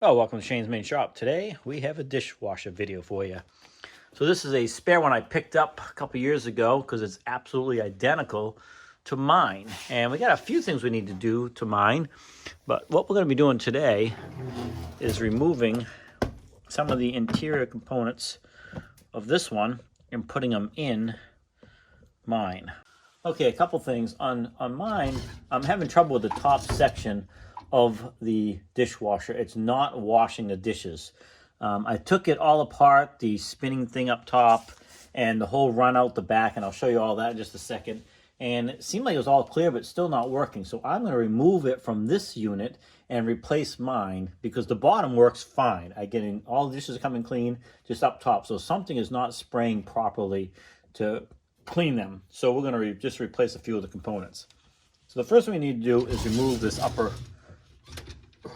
Oh, welcome to Shane's Main Shop. Today we have a dishwasher video for you. So this is a spare one I picked up a couple years ago because it's absolutely identical to mine. And we got a few things we need to do to mine. But what we're going to be doing today is removing some of the interior components of this one and putting them in mine. Okay, a couple things. On mine, I'm having trouble with the top section of the dishwasher. It's not washing the dishes. I took it all apart, the spinning thing up top and the whole run out the back, and I'll show you all that in just a second. And it seemed like it was all clear, but still not working. So I'm going to remove it from this unit and replace mine because the bottom works fine. I get in, all the dishes are coming clean, just up top. So something is not spraying properly to clean them. So we're going to just replace a few of the components. So the first thing we need to do is remove this upper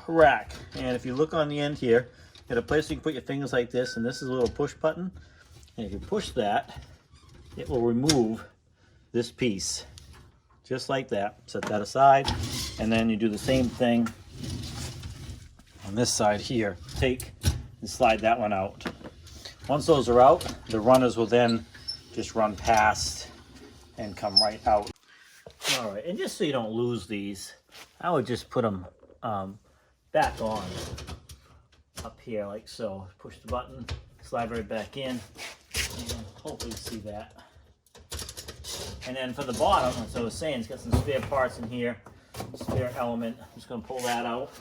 rack. And if you look on the end here, you got a place you can put your fingers like this, and this is a little push button. And if you push that, it will remove this piece. Just like that. Set that aside. And then you do the same thing on this side here. Take and slide that one out. Once those are out, the runners will then just run past and come right out. All right, and just so you don't lose these, I would just put them back on up here like so. Push the button, slide right back in, and hopefully you see that. And then for the bottom, as I was saying, it's got some spare parts in here, spare element. I'm just going to pull that out.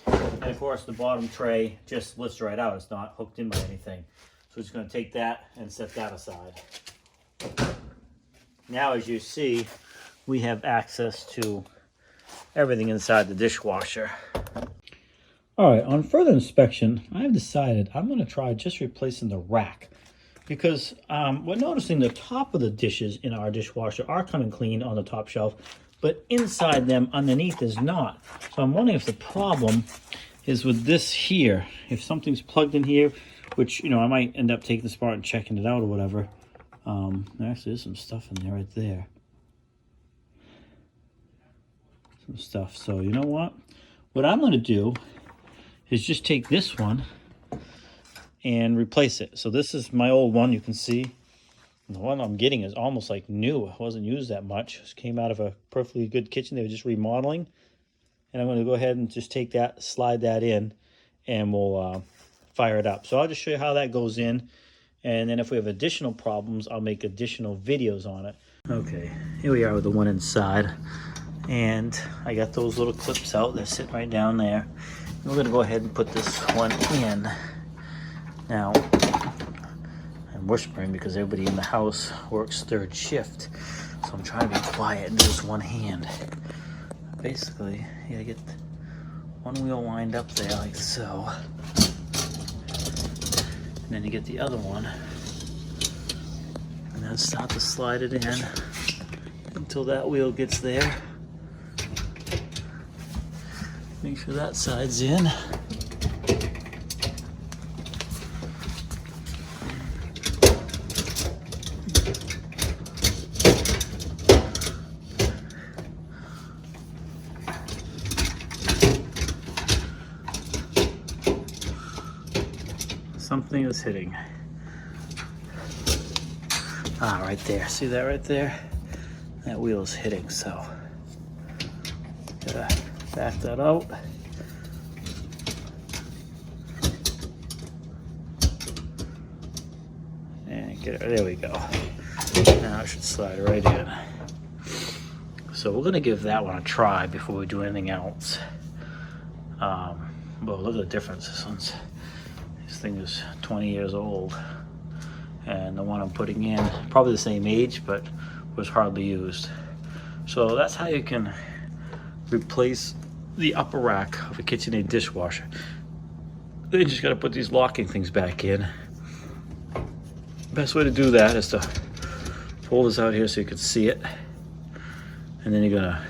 And of course, the bottom tray just lifts right out. It's not hooked in by anything. So we're just going to take that and set that aside. Now, as you see, we have access to everything inside the dishwasher. All right, on further inspection, I've decided I'm going to try just replacing the rack because we're noticing the top of the dishes in our dishwasher are coming clean on the top shelf, but inside them underneath is not. So I'm wondering if the problem is with this here. If something's plugged in here, which, you know, I might end up taking this apart and checking it out or whatever. Actually, there's some stuff in there right there. Some stuff. So you know what I'm going to do is just take this one and replace it. So this is my old one, you can see. And the one I'm getting is almost like new. It wasn't used that much. It came out of a perfectly good kitchen. They were just remodeling. And I'm going to go ahead and just take that, slide that in, and we'll fire it up. So I'll just show you how that goes in. And then if we have additional problems, I'll make additional videos on it. Okay, here we are with the one inside. And I got those little clips out. They're sitting right down there. We're going to go ahead and put this one in. Now, I'm whispering because everybody in the house works third shift. So I'm trying to be quiet and do this one hand. Basically, you gotta get one wheel lined up there like so. And then you get the other one. And then start to slide it in until that wheel gets there. Make sure that side's in. Something is hitting. Ah, right there. See that right there? That wheel is hitting, so gotta back that out. And get it. There we go. Now it should slide right in. So we're gonna give that one a try before we do anything else. Well, look at the difference. This thing is 20 years old, and the one I'm putting in probably the same age, but was hardly used. So that's how you can replace the upper rack of a KitchenAid dishwasher. Then you just got to put these locking things back in. Best way to do that is to pull this out here so you can see it, and then you're gonna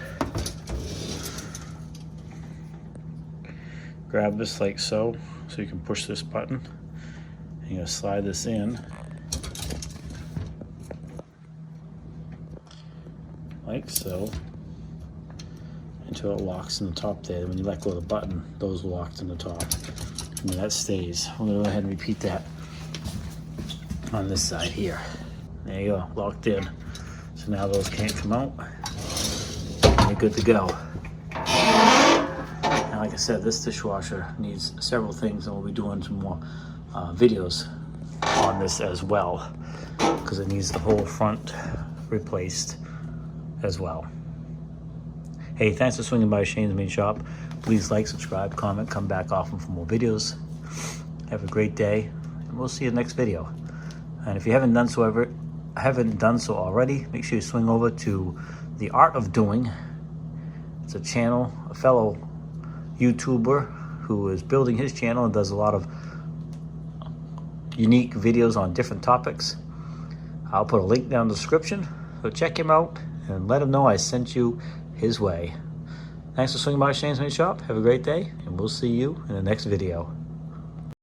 grab this like so you can push this button. You're gonna slide this in like so, until it locks in the top there. When you let go of the button, those locked in the top. And then that stays. We're gonna go ahead and repeat that on this side here. There you go, locked in. So now those can't come out. And you're good to go. And like I said, this dishwasher needs several things, and we'll be doing some more videos on this as well, because it needs the whole front replaced as well. Hey, thanks for swinging by Shane's Main Shop. Please like, subscribe, comment, come back often for more videos. Have a great day, and we'll see you in the next video. And if you haven't done so already, make sure you swing over to The Art of Doing. It's a channel, a fellow YouTuber who is building his channel and does a lot of unique videos on different topics. I'll put a link down in the description, so check him out and let him know I sent you his way. Thanks for swinging by Shane's Main Shop. Have a great day, and we'll see you in the next video.